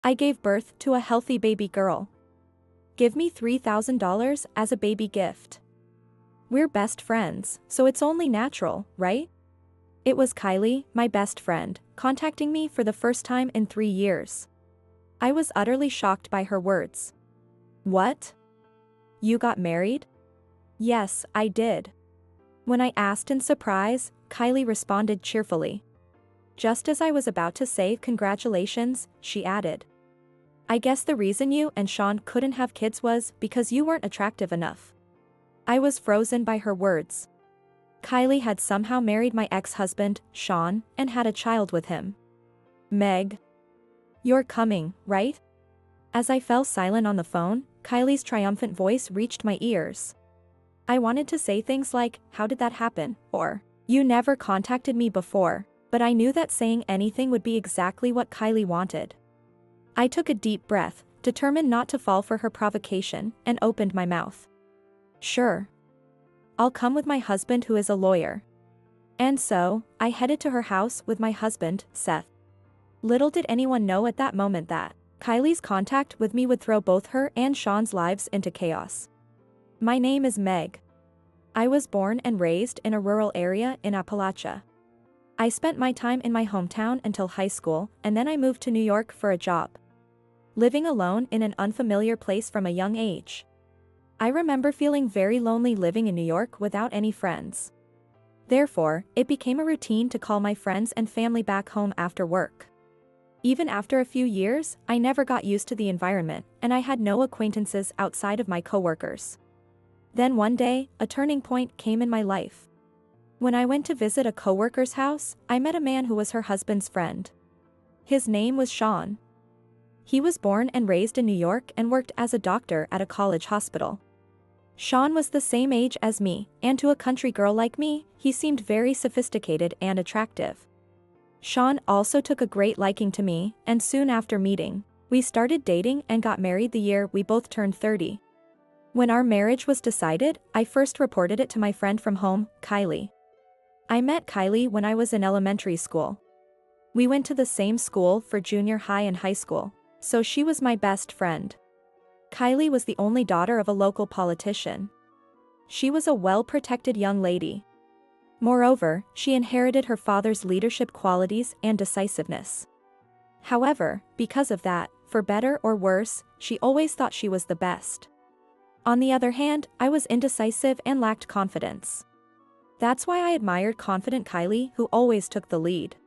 I gave birth to a healthy baby girl. Give me $3,000 as a baby gift. We're best friends, so it's only natural, right? It was Kylie, my best friend, contacting me for the first time in 3 years. I was utterly shocked by her words. What? You got married? Yes, I did. When I asked in surprise, Kylie responded cheerfully. Just as I was about to say congratulations, she added. I guess the reason you and Sean couldn't have kids was because you weren't attractive enough. I was frozen by her words. Kylie had somehow married my ex-husband, Sean, and had a child with him. Meg. You're coming, right? As I fell silent on the phone, Kylie's triumphant voice reached my ears. I wanted to say things like, how did that happen, or, you never contacted me before, but I knew that saying anything would be exactly what Kylie wanted. I took a deep breath, determined not to fall for her provocation, and opened my mouth. Sure. I'll come with my husband who is a lawyer. And so, I headed to her house with my husband, Seth. Little did anyone know at that moment that Kylie's contact with me would throw both her and Sean's lives into chaos. My name is Meg. I was born and raised in a rural area in Appalachia. I spent my time in my hometown until high school, and then I moved to New York for a job. Living alone in an unfamiliar place from a young age. I remember feeling very lonely living in New York without any friends. Therefore, it became a routine to call my friends and family back home after work. Even after a few years, I never got used to the environment, and I had no acquaintances outside of my coworkers. Then one day, a turning point came in my life. When I went to visit a coworker's house, I met a man who was her husband's friend. His name was Sean. He was born and raised in New York and worked as a doctor at a college hospital. Sean was the same age as me, and to a country girl like me, he seemed very sophisticated and attractive. Sean also took a great liking to me, and soon after meeting, we started dating and got married the year we both turned 30. When our marriage was decided, I first reported it to my friend from home, Kylie. I met Kylie when I was in elementary school. We went to the same school for junior high and high school, so she was my best friend. Kylie was the only daughter of a local politician. She was a well-protected young lady. Moreover, she inherited her father's leadership qualities and decisiveness. However, because of that, for better or worse, she always thought she was the best. On the other hand, I was indecisive and lacked confidence. That's why I admired confident Kylie, who always took the lead.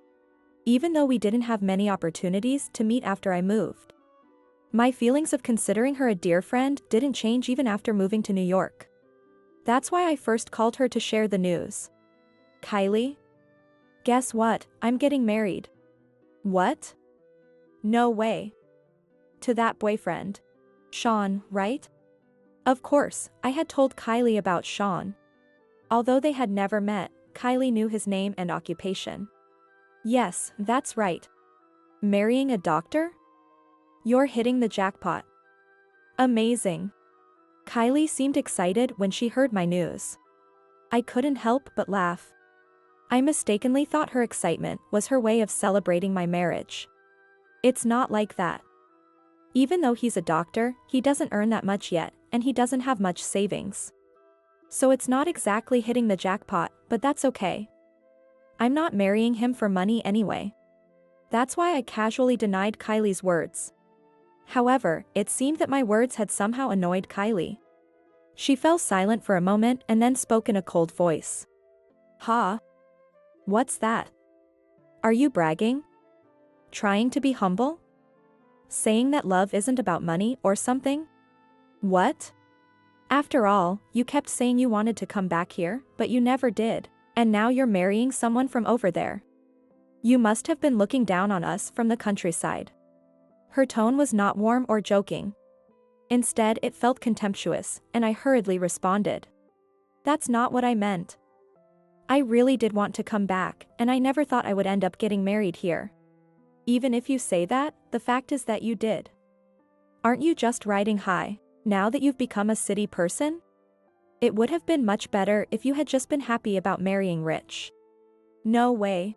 Even though we didn't have many opportunities to meet after I moved. My feelings of considering her a dear friend didn't change even after moving to New York. That's why I first called her to share the news. Kylie? Guess what, I'm getting married. What? No way. To that boyfriend. Sean, right? Of course, I had told Kylie about Sean. Although they had never met, Kylie knew his name and occupation. Yes, that's right. Marrying a doctor? You're hitting the jackpot. Amazing. Kylie seemed excited when she heard my news. I couldn't help but laugh. I mistakenly thought her excitement was her way of celebrating my marriage. It's not like that. Even though he's a doctor, he doesn't earn that much yet, and he doesn't have much savings. So it's not exactly hitting the jackpot, but that's okay. I'm not marrying him for money anyway. That's why I casually denied Kylie's words. However, it seemed that my words had somehow annoyed Kylie. She fell silent for a moment and then spoke in a cold voice. Huh? What's that? Are you bragging? Trying to be humble? Saying that love isn't about money or something? What? After all, you kept saying you wanted to come back here, but you never did, and now you're marrying someone from over there. You must have been looking down on us from the countryside. Her tone was not warm or joking. Instead, it felt contemptuous, and I hurriedly responded. That's not what I meant. I really did want to come back, and I never thought I would end up getting married here. Even if you say that, the fact is that you did. Aren't you just riding high, now that you've become a city person? It would have been much better if you had just been happy about marrying rich. No way.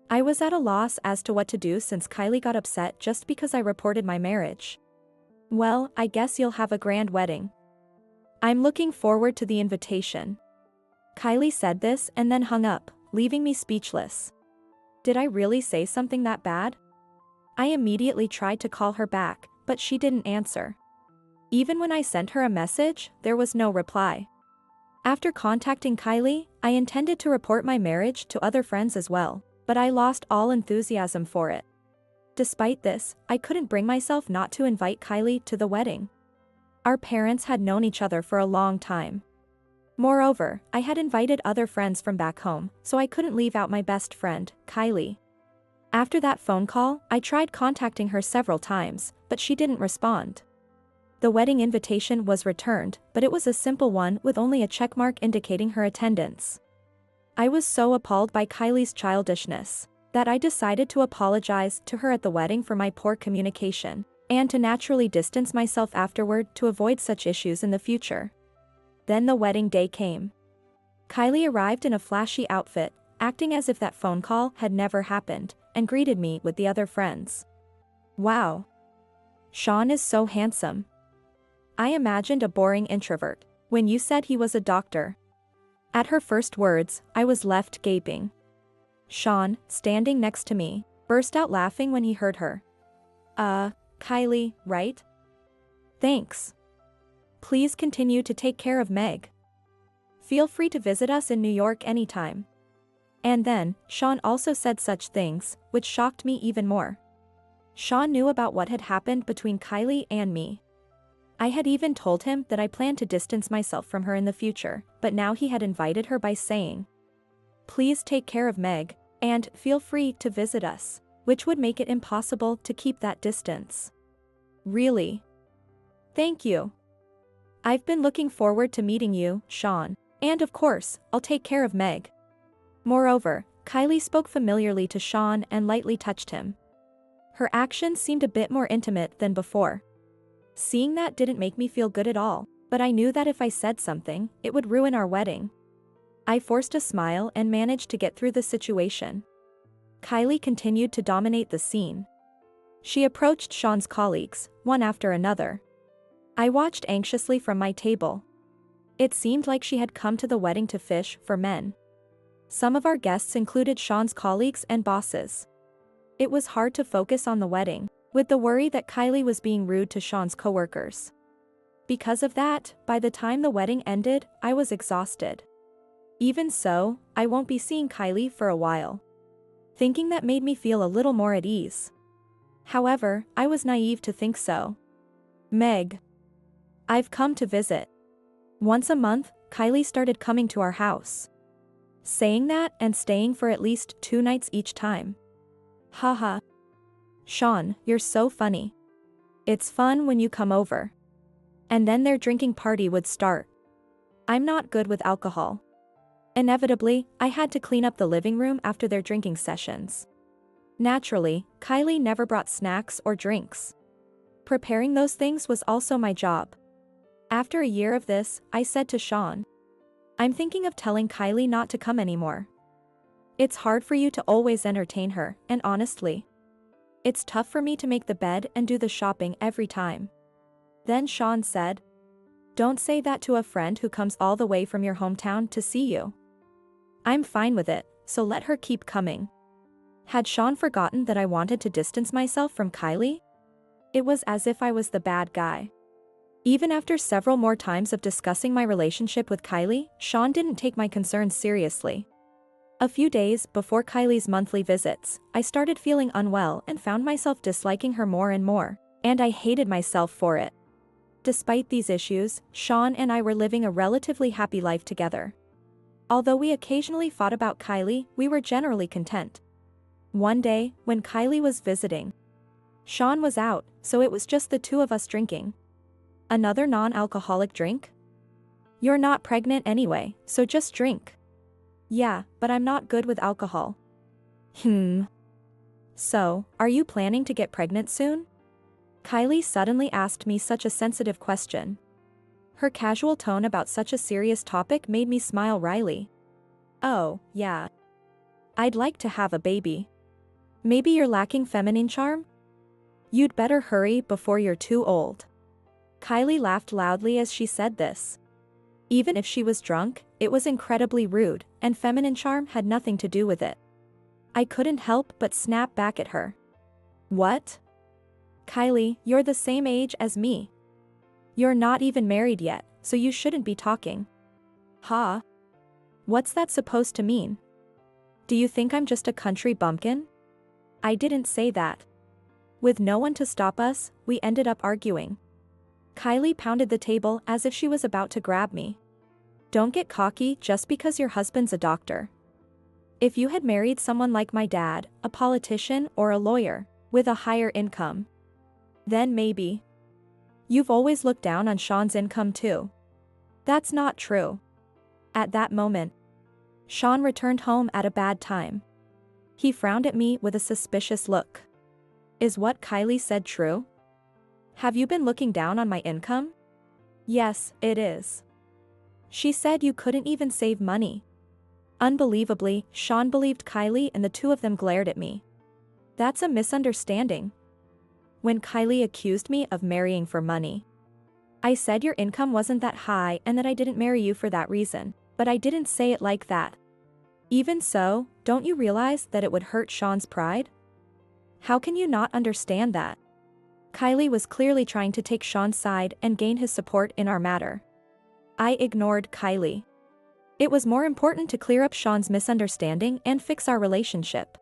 I was at a loss as to what to do since Kylie got upset just because I reported my marriage. Well, I guess you'll have a grand wedding. I'm looking forward to the invitation. Kylie said this and then hung up, leaving me speechless. Did I really say something that bad? I immediately tried to call her back, but she didn't answer. Even when I sent her a message, there was no reply. After contacting Kylie, I intended to report my marriage to other friends as well, but I lost all enthusiasm for it. Despite this, I couldn't bring myself not to invite Kylie to the wedding. Our parents had known each other for a long time. Moreover, I had invited other friends from back home, so I couldn't leave out my best friend, Kylie. After that phone call, I tried contacting her several times, but she didn't respond. The wedding invitation was returned, but it was a simple one with only a checkmark indicating her attendance. I was so appalled by Kylie's childishness that I decided to apologize to her at the wedding for my poor communication, and to naturally distance myself afterward to avoid such issues in the future. Then the wedding day came. Kylie arrived in a flashy outfit, acting as if that phone call had never happened, and greeted me with the other friends. Wow. Sean is so handsome. I imagined a boring introvert when you said he was a doctor. At her first words, I was left gaping. Sean, standing next to me, burst out laughing when he heard her. Kylie, right? Thanks. Please continue to take care of Meg. Feel free to visit us in New York anytime. And then, Sean also said such things, which shocked me even more. Sean knew about what had happened between Kylie and me. I had even told him that I planned to distance myself from her in the future, but now he had invited her by saying, "Please take care of Meg, and feel free to visit us," which would make it impossible to keep that distance. Really? Thank you. I've been looking forward to meeting you, Sean, and of course, I'll take care of Meg. Moreover, Kylie spoke familiarly to Sean and lightly touched him. Her actions seemed a bit more intimate than before. Seeing that didn't make me feel good at all, but I knew that if I said something, it would ruin our wedding. I forced a smile and managed to get through the situation. Kylie continued to dominate the scene. She approached Sean's colleagues, one after another. I watched anxiously from my table. It seemed like she had come to the wedding to fish for men. Some of our guests included Sean's colleagues and bosses. It was hard to focus on the wedding, with the worry that Kylie was being rude to Sean's coworkers. Because of that, by the time the wedding ended, I was exhausted. Even so, I won't be seeing Kylie for a while. Thinking that made me feel a little more at ease. However, I was naive to think so. Meg. I've come to visit. Once a month, Kylie started coming to our house. Saying that and staying for at least 2 nights each time. Haha. Sean, you're so funny. It's fun when you come over. And then their drinking party would start. I'm not good with alcohol. Inevitably, I had to clean up the living room after their drinking sessions. Naturally, Kylie never brought snacks or drinks. Preparing those things was also my job. After a year of this, I said to Sean, "I'm thinking of telling Kylie not to come anymore. It's hard for you to always entertain her, and honestly, it's tough for me to make the bed and do the shopping every time." Then Sean said, "Don't say that to a friend who comes all the way from your hometown to see you. I'm fine with it, so let her keep coming." Had Sean forgotten that I wanted to distance myself from Kylie? It was as if I was the bad guy. Even after several more times of discussing my relationship with Kylie, Sean didn't take my concerns seriously. A few days before Kylie's monthly visits, I started feeling unwell and found myself disliking her more and more, and I hated myself for it. Despite these issues, Sean and I were living a relatively happy life together. Although we occasionally fought about Kylie, we were generally content. One day, when Kylie was visiting, Sean was out, so it was just the two of us drinking. Another non-alcoholic drink? You're not pregnant anyway, so just drink. Yeah, but I'm not good with alcohol. So, are you planning to get pregnant soon? Kylie suddenly asked me such a sensitive question. Her casual tone about such a serious topic made me smile wryly. Oh, yeah. I'd like to have a baby. Maybe you're lacking feminine charm? You'd better hurry before you're too old. Kylie laughed loudly as she said this. Even if she was drunk, it was incredibly rude, and feminine charm had nothing to do with it. I couldn't help but snap back at her. What? Kylie, you're the same age as me. You're not even married yet, so you shouldn't be talking. Huh? What's that supposed to mean? Do you think I'm just a country bumpkin? I didn't say that. With no one to stop us, we ended up arguing. Kylie pounded the table as if she was about to grab me. Don't get cocky just because your husband's a doctor. If you had married someone like my dad, a politician or a lawyer, with a higher income, then maybe. You've always looked down on Sean's income too. That's not true. At that moment, Sean returned home at a bad time. He frowned at me with a suspicious look. Is what Kylie said true? Have you been looking down on my income? Yes, it is. She said you couldn't even save money. Unbelievably, Sean believed Kylie and the two of them glared at me. That's a misunderstanding. When Kylie accused me of marrying for money, I said your income wasn't that high and that I didn't marry you for that reason, but I didn't say it like that. Even so, don't you realize that it would hurt Sean's pride? How can you not understand that? Kylie was clearly trying to take Sean's side and gain his support in our matter. I ignored Kylie. It was more important to clear up Sean's misunderstanding and fix our relationship.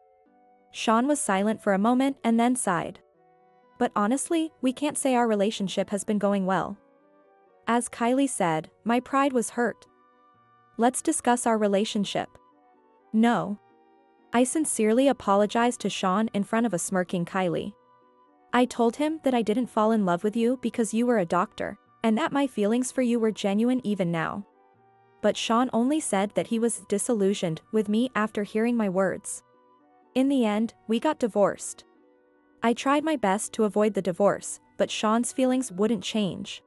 Sean was silent for a moment and then sighed. But honestly, we can't say our relationship has been going well. As Kylie said, my pride was hurt. Let's discuss our relationship. No. I sincerely apologized to Sean in front of a smirking Kylie. I told him that I didn't fall in love with you because you were a doctor, and that my feelings for you were genuine even now. But Sean only said that he was disillusioned with me after hearing my words. In the end, we got divorced. I tried my best to avoid the divorce, but Sean's feelings wouldn't change.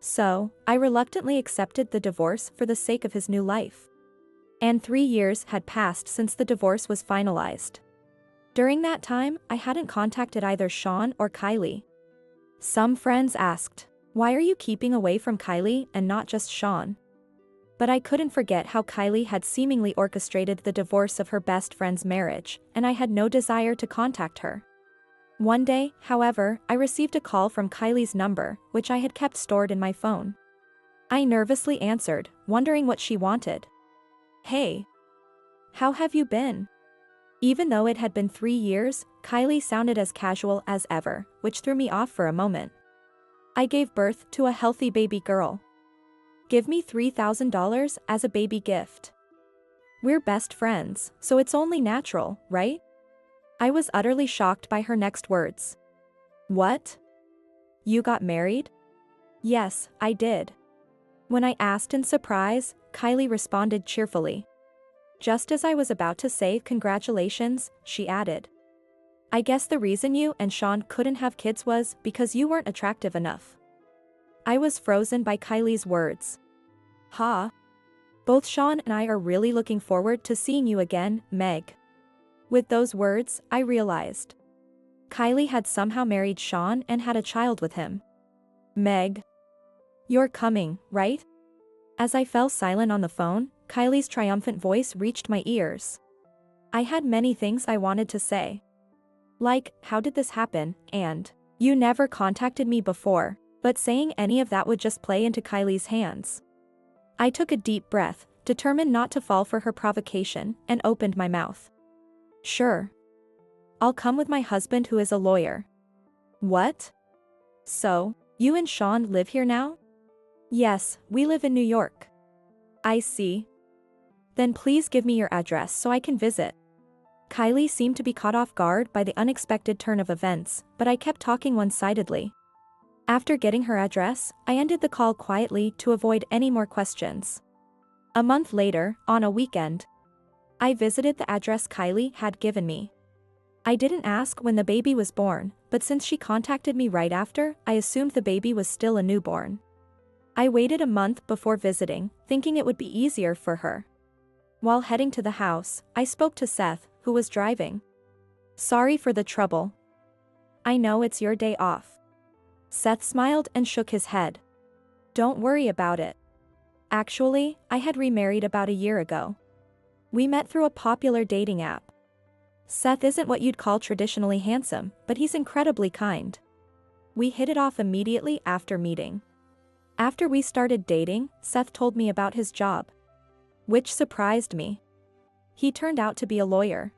So, I reluctantly accepted the divorce for the sake of his new life. And 3 years had passed since the divorce was finalized. During that time, I hadn't contacted either Sean or Kylie. Some friends asked, why are you keeping away from Kylie and not just Sean? But I couldn't forget how Kylie had seemingly orchestrated the divorce of her best friend's marriage, and I had no desire to contact her. One day, however, I received a call from Kylie's number, which I had kept stored in my phone. I nervously answered, wondering what she wanted. Hey. How have you been? Even though it had been 3 years, Kylie sounded as casual as ever, which threw me off for a moment. I gave birth to a healthy baby girl. Give me $3,000 as a baby gift. We're best friends, so it's only natural, right? I was utterly shocked by her next words. What? You got married? Yes, I did. When I asked in surprise, Kylie responded cheerfully. Just as I was about to say congratulations, she added. I guess the reason you and Sean couldn't have kids was because you weren't attractive enough. I was frozen by Kylie's words. Huh? Both Sean and I are really looking forward to seeing you again, Meg. With those words, I realized. Kylie had somehow married Sean and had a child with him. Meg. You're coming, right? As I fell silent on the phone, Kylie's triumphant voice reached my ears. I had many things I wanted to say. Like, how did this happen, and, you never contacted me before, but saying any of that would just play into Kylie's hands. I took a deep breath, determined not to fall for her provocation, and opened my mouth. Sure. I'll come with my husband who is a lawyer. What? So, you and Sean live here now? Yes, we live in New York. I see. Then please give me your address so I can visit. Kylie seemed to be caught off guard by the unexpected turn of events, but I kept talking one-sidedly. After getting her address, I ended the call quietly to avoid any more questions. A month later, on a weekend, I visited the address Kylie had given me. I didn't ask when the baby was born, but since she contacted me right after, I assumed the baby was still a newborn. I waited a month before visiting, thinking it would be easier for her. While heading to the house, I spoke to Seth, who was driving. Sorry for the trouble. I know it's your day off. Seth smiled and shook his head. Don't worry about it. Actually, I had remarried about a year ago. We met through a popular dating app. Seth isn't what you'd call traditionally handsome, but he's incredibly kind. We hit it off immediately after meeting. After we started dating, Seth told me about his job, which surprised me. He turned out to be a lawyer.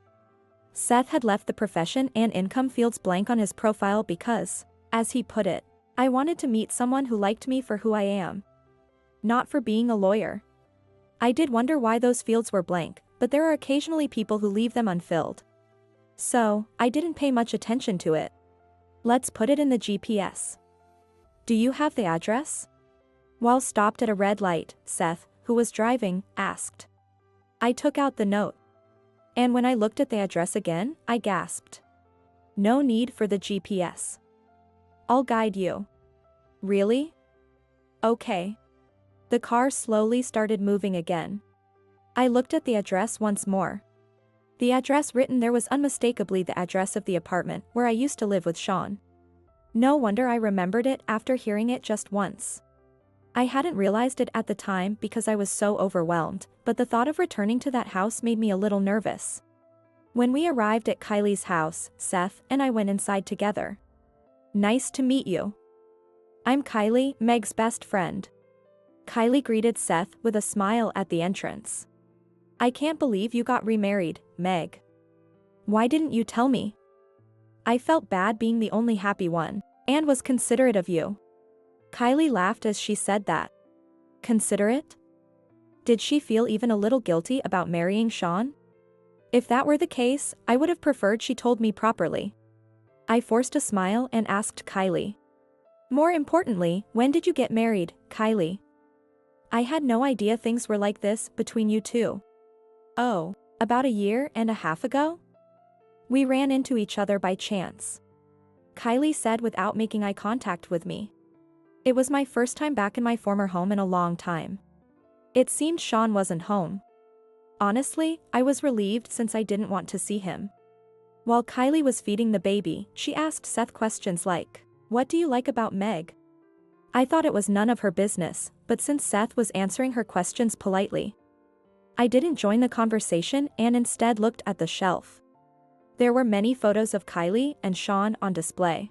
Seth had left the profession and income fields blank on his profile because, as he put it, I wanted to meet someone who liked me for who I am, not for being a lawyer. I did wonder why those fields were blank, but there are occasionally people who leave them unfilled. So, I didn't pay much attention to it. Let's put it in the GPS. Do you have the address? While stopped at a red light, Seth, who was driving, asked. I took out the note. And when I looked at the address again, I gasped. No need for the GPS. I'll guide you. Really? Okay. The car slowly started moving again. I looked at the address once more. The address written there was unmistakably the address of the apartment where I used to live with Sean. No wonder I remembered it after hearing it just once. I hadn't realized it at the time because I was so overwhelmed, but the thought of returning to that house made me a little nervous. When we arrived at Kylie's house, Seth and I went inside together. Nice to meet you. I'm Kylie, Meg's best friend. Kylie greeted Seth with a smile at the entrance. I can't believe you got remarried, Meg. Why didn't you tell me? I felt bad being the only happy one, and was considerate of you. Kylie laughed as she said that. Considerate? Did she feel even a little guilty about marrying Sean? If that were the case, I would have preferred she told me properly. I forced a smile and asked Kylie. More importantly, when did you get married, Kylie? I had no idea things were like this between you two. Oh, about a year and a half ago? We ran into each other by chance. Kylie said without making eye contact with me. It was my first time back in my former home in a long time. It seemed Sean wasn't home. Honestly, I was relieved since I didn't want to see him. While Kylie was feeding the baby, she asked Seth questions like, "What do you like about Meg?" I thought it was none of her business, but since Seth was answering her questions politely, I didn't join the conversation and instead looked at the shelf. There were many photos of Kylie and Sean on display.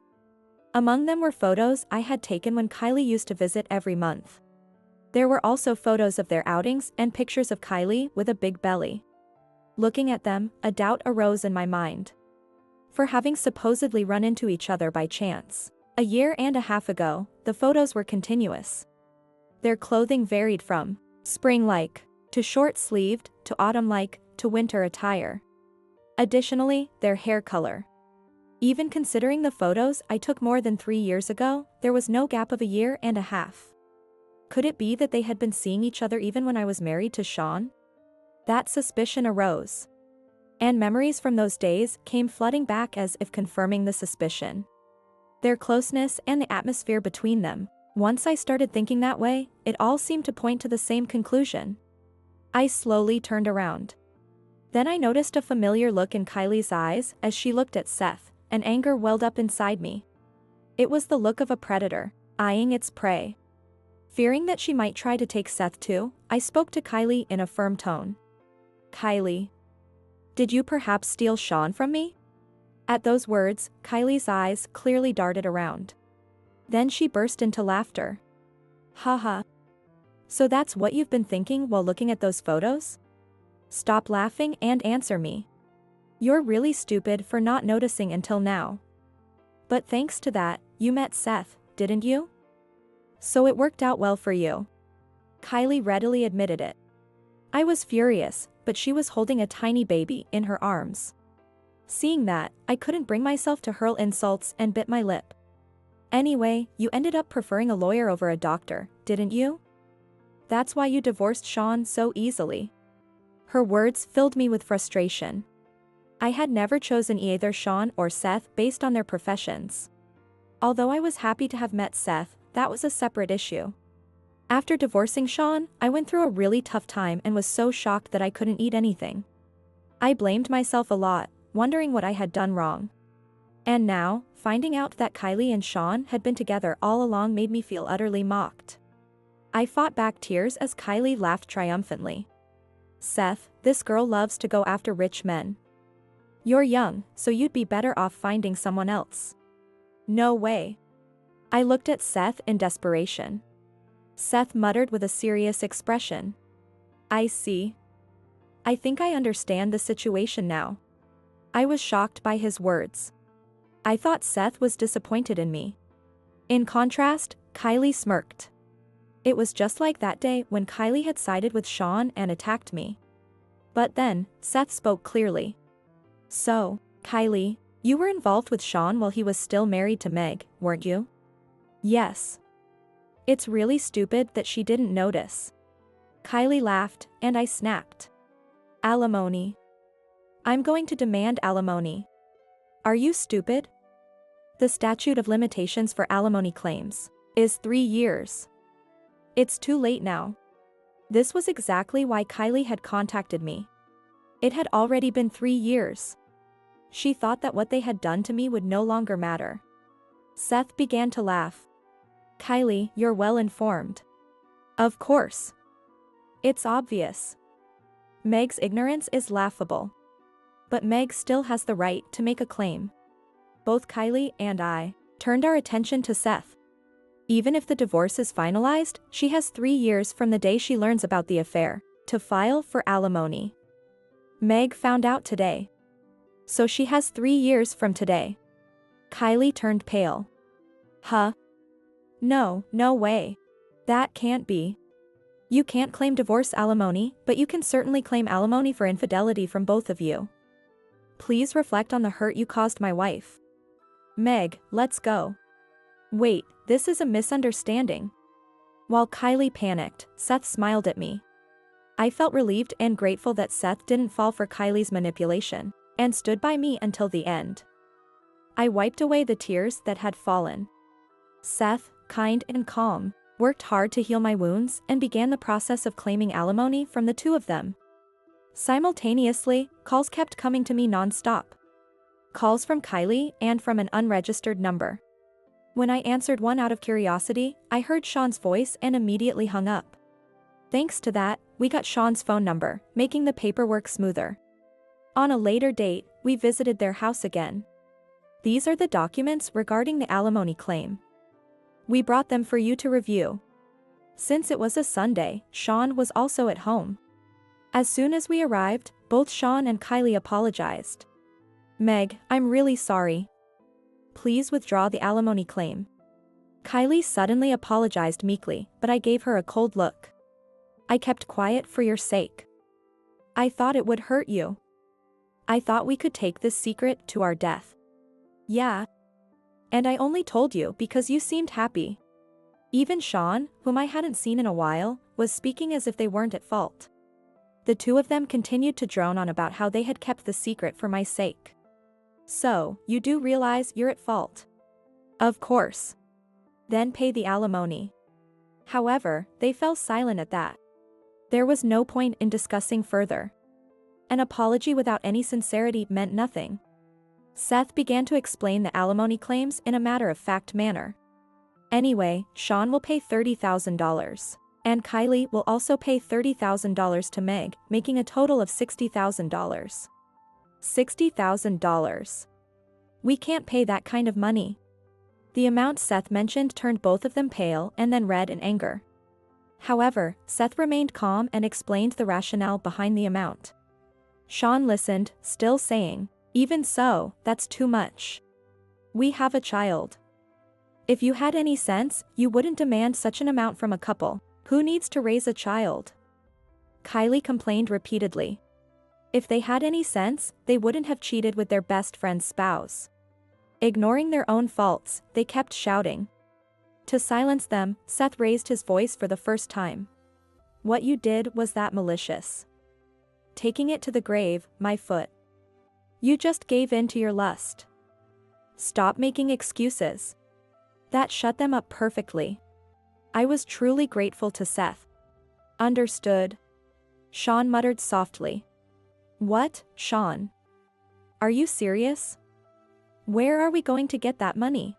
Among them were photos I had taken when Kylie used to visit every month. There were also photos of their outings and pictures of Kylie with a big belly. Looking at them, a doubt arose in my mind. For having supposedly run into each other by chance a year and a half ago, the photos were continuous. Their clothing varied from spring-like to short-sleeved to autumn-like to winter attire. Additionally, their hair color. Even considering the photos I took more than 3 years ago, there was no gap of a year and a half. Could it be that they had been seeing each other even when I was married to Sean? That suspicion arose. And memories from those days came flooding back as if confirming the suspicion. Their closeness and the atmosphere between them. Once I started thinking that way, it all seemed to point to the same conclusion. I slowly turned around. Then I noticed a familiar look in Kylie's eyes as she looked at Seth, and anger welled up inside me. It was the look of a predator, eyeing its prey. Fearing that she might try to take Seth too, I spoke to Kylie in a firm tone. Kylie. Did you perhaps steal Sean from me? At those words, Kylie's eyes clearly darted around. Then she burst into laughter. Haha. So that's what you've been thinking while looking at those photos? Stop laughing and answer me. You're really stupid for not noticing until now. But thanks to that, you met Seth, didn't you? So it worked out well for you. Kylie readily admitted it. I was furious, but she was holding a tiny baby in her arms. Seeing that, I couldn't bring myself to hurl insults and bit my lip. Anyway, you ended up preferring a lawyer over a doctor, didn't you? That's why you divorced Sean so easily. Her words filled me with frustration. I had never chosen either Sean or Seth based on their professions. Although I was happy to have met Seth, that was a separate issue. After divorcing Sean, I went through a really tough time and was so shocked that I couldn't eat anything. I blamed myself a lot, wondering what I had done wrong. And now, finding out that Kylie and Sean had been together all along made me feel utterly mocked. I fought back tears as Kylie laughed triumphantly. Seth, this girl loves to go after rich men. You're young, so you'd be better off finding someone else. No way. I looked at Seth in desperation. Seth muttered with a serious expression. I see. I think I understand the situation now. I was shocked by his words. I thought Seth was disappointed in me. In contrast, Kylie smirked. It was just like that day when Kylie had sided with Sean and attacked me. But then, Seth spoke clearly. So, Kylie, you were involved with Sean while he was still married to Meg, weren't you? Yes. It's really stupid that she didn't notice. Kylie laughed, and I snapped. Alimony. I'm going to demand alimony. Are you stupid? The statute of limitations for alimony claims is 3 years. It's too late now. This was exactly why Kylie had contacted me. It had already been 3 years. She thought that what they had done to me would no longer matter. Seth began to laugh. Kylie, you're well informed. Of course. It's obvious. Meg's ignorance is laughable. But Meg still has the right to make a claim. Both Kylie and I turned our attention to Seth. Even if the divorce is finalized, she has 3 years from the day she learns about the affair to file for alimony. Meg found out today. So she has 3 years from today. Kylie turned pale. Huh? No, no way. That can't be. You can't claim divorce alimony, but you can certainly claim alimony for infidelity from both of you. Please reflect on the hurt you caused my wife. Meg, let's go. Wait, this is a misunderstanding. While Kylie panicked, Seth smiled at me. I felt relieved and grateful that Seth didn't fall for Kylie's manipulation, and stood by me until the end. I wiped away the tears that had fallen. Seth, kind and calm, worked hard to heal my wounds and began the process of claiming alimony from the two of them. Simultaneously, calls kept coming to me non-stop. Calls from Kylie and from an unregistered number. When I answered one out of curiosity, I heard Sean's voice and immediately hung up. Thanks to that, we got Sean's phone number, making the paperwork smoother. On a later date, we visited their house again. These are the documents regarding the alimony claim. We brought them for you to review. Since it was a Sunday, Sean was also at home. As soon as we arrived, both Sean and Kylie apologized. Meg, I'm really sorry. Please withdraw the alimony claim. Kylie suddenly apologized meekly, but I gave her a cold look. I kept quiet for your sake. I thought it would hurt you. I thought we could take this secret to our death. Yeah. And I only told you because you seemed happy. Even Sean, whom I hadn't seen in a while, was speaking as if they weren't at fault. The two of them continued to drone on about how they had kept the secret for my sake. So, you do realize you're at fault? Of course. Then pay the alimony. However, they fell silent at that. There was no point in discussing further. An apology without any sincerity meant nothing. Seth began to explain the alimony claims in a matter-of-fact manner. Anyway, Sean will pay $30,000. And Kylie will also pay $30,000 to Meg, making a total of $60,000. $60,000. We can't pay that kind of money. The amount Seth mentioned turned both of them pale and then red in anger. However, Seth remained calm and explained the rationale behind the amount. Sean listened, still saying, "Even so, that's too much. We have a child. If you had any sense, you wouldn't demand such an amount from a couple who needs to raise a child." Kylie complained repeatedly. If they had any sense, they wouldn't have cheated with their best friend's spouse. Ignoring their own faults, they kept shouting. To silence them, Seth raised his voice for the first time. "What you did was that malicious. Taking it to the grave, my foot. You just gave in to your lust. Stop making excuses." That shut them up perfectly. I was truly grateful to Seth. "Understood." Sean muttered softly. "What, Sean? Are you serious? Where are we going to get that money?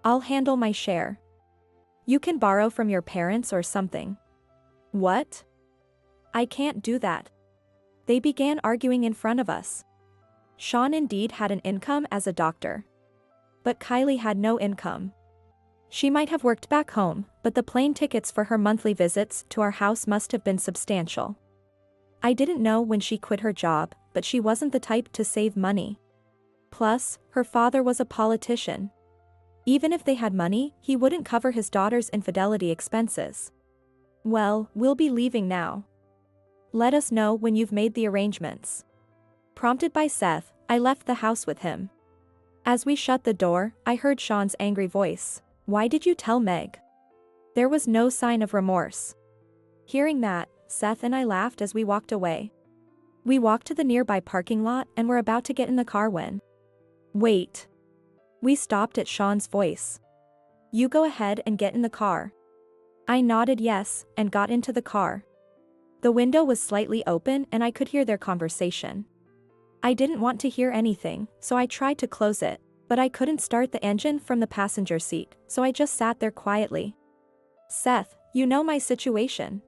I'll handle my share. You can borrow from your parents or something. What? I can't do that. They began arguing in front of us. Sean indeed had an income as a doctor. But Kylie had no income. She might have worked back home, but the plane tickets for her monthly visits to our house must have been substantial. I didn't know when she quit her job, but she wasn't the type to save money. Plus, her father was a politician. Even if they had money, he wouldn't cover his daughter's infidelity expenses. Well, we'll be leaving now. Let us know when you've made the arrangements. Prompted by Seth, I left the house with him. As we shut the door, I heard Sean's angry voice. Why did you tell Meg? There was no sign of remorse. Hearing that, Seth and I laughed as we walked away. We walked to the nearby parking lot and were about to get in the car when... Wait. We stopped at Sean's voice. You go ahead and get in the car. I nodded yes, and got into the car. The window was slightly open and I could hear their conversation. I didn't want to hear anything, so I tried to close it, but I couldn't start the engine from the passenger seat, so I just sat there quietly. Seth, you know my situation.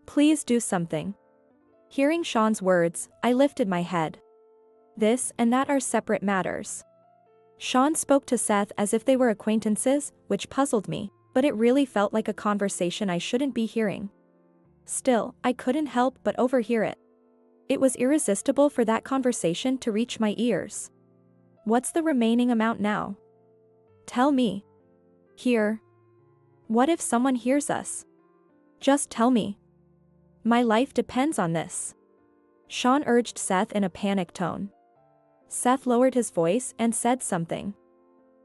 Please do something. Hearing Sean's words, I lifted my head. This and that are separate matters. Sean spoke to Seth as if they were acquaintances, which puzzled me, but it really felt like a conversation I shouldn't be hearing. Still, I couldn't help but overhear it. It was irresistible for that conversation to reach my ears. What's the remaining amount now? Tell me. Here. What if someone hears us? Just tell me. My life depends on this. Sean urged Seth in a panicked tone. Seth lowered his voice and said something.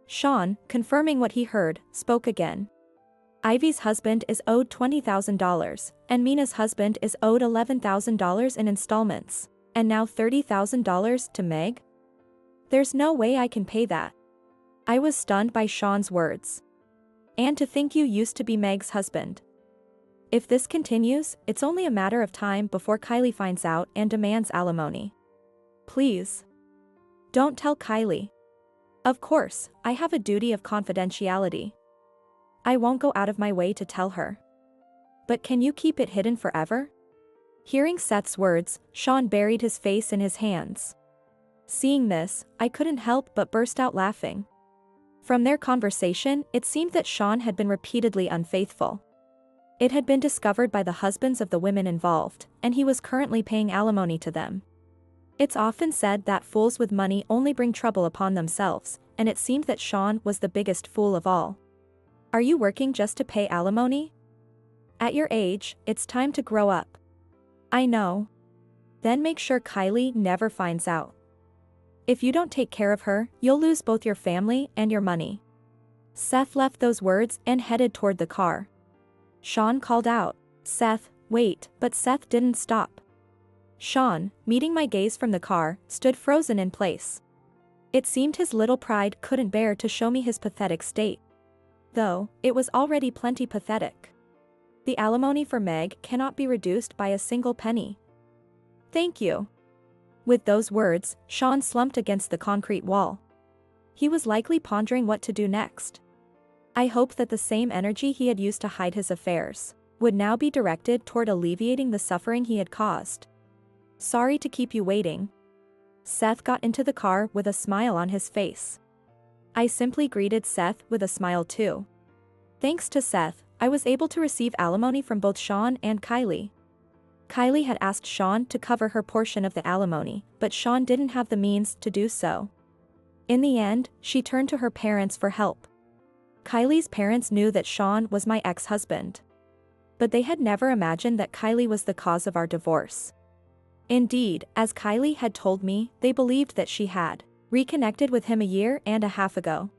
Sean, confirming what he heard, spoke again. Ivy's husband is owed $20,000, and Mina's husband is owed $11,000 in installments, and now $30,000 to Meg? There's no way I can pay that. I was stunned by Sean's words. And to think you used to be Meg's husband. If this continues, it's only a matter of time before Kylie finds out and demands alimony. Please. Don't tell Kylie. Of course, I have a duty of confidentiality. I won't go out of my way to tell her. But can you keep it hidden forever? Hearing Seth's words, Sean buried his face in his hands. Seeing this, I couldn't help but burst out laughing. From their conversation, it seemed that Sean had been repeatedly unfaithful. It had been discovered by the husbands of the women involved, and he was currently paying alimony to them. It's often said that fools with money only bring trouble upon themselves, and it seemed that Sean was the biggest fool of all. Are you working just to pay alimony? At your age, it's time to grow up. I know. Then make sure Kylie never finds out. If you don't take care of her, you'll lose both your family and your money. Seth left those words and headed toward the car. Sean called out, Seth, wait, but Seth didn't stop. Sean, meeting my gaze from the car, stood frozen in place. It seemed his little pride couldn't bear to show me his pathetic state. Though, it was already plenty pathetic. The alimony for Meg cannot be reduced by a single penny. Thank you. With those words, Sean slumped against the concrete wall. He was likely pondering what to do next. I hoped that the same energy he had used to hide his affairs would now be directed toward alleviating the suffering he had caused. Sorry to keep you waiting. Seth got into the car with a smile on his face. I simply greeted Seth with a smile too. Thanks to Seth, I was able to receive alimony from both Sean and Kylie. Kylie had asked Sean to cover her portion of the alimony, but Sean didn't have the means to do so. In the end, she turned to her parents for help. Kylie's parents knew that Sean was my ex-husband. But they had never imagined that Kylie was the cause of our divorce. Indeed, as Kylie had told me, they believed that she had reconnected with him a year and a half ago.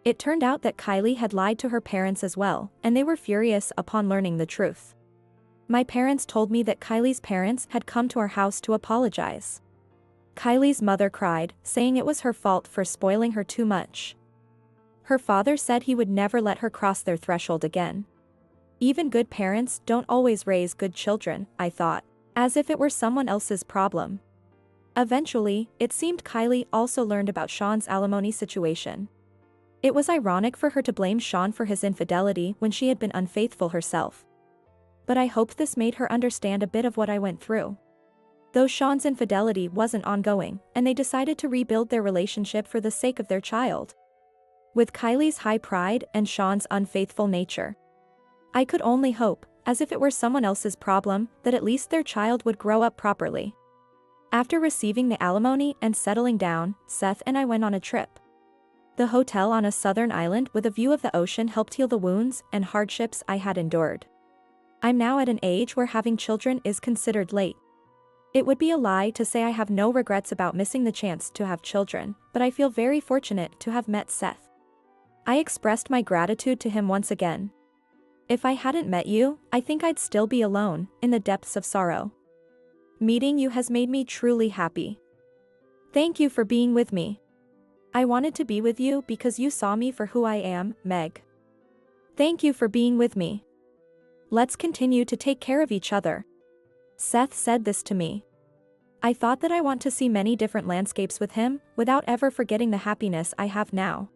It turned out that Kylie had lied to her parents as well, and they were furious upon learning the truth. My parents told me that Kylie's parents had come to our house to apologize. Kylie's mother cried, saying it was her fault for spoiling her too much. Her father said he would never let her cross their threshold again. Even good parents don't always raise good children, I thought, as if it were someone else's problem. Eventually, it seemed Kylie also learned about Sean's alimony situation. It was ironic for her to blame Sean for his infidelity when she had been unfaithful herself. But I hoped this made her understand a bit of what I went through. Though Sean's infidelity wasn't ongoing, and they decided to rebuild their relationship for the sake of their child. With Kylie's high pride and Sean's unfaithful nature, I could only hope, as if it were someone else's problem, that at least their child would grow up properly. After receiving the alimony and settling down, Seth and I went on a trip. The hotel on a southern island with a view of the ocean helped heal the wounds and hardships I had endured. I'm now at an age where having children is considered late. It would be a lie to say I have no regrets about missing the chance to have children, but I feel very fortunate to have met Seth. I expressed my gratitude to him once again. If I hadn't met you, I think I'd still be alone, in the depths of sorrow. Meeting you has made me truly happy. Thank you for being with me. I wanted to be with you because you saw me for who I am, Meg. Thank you for being with me. Let's continue to take care of each other. Seth said this to me. I thought that I want to see many different landscapes with him, without ever forgetting the happiness I have now.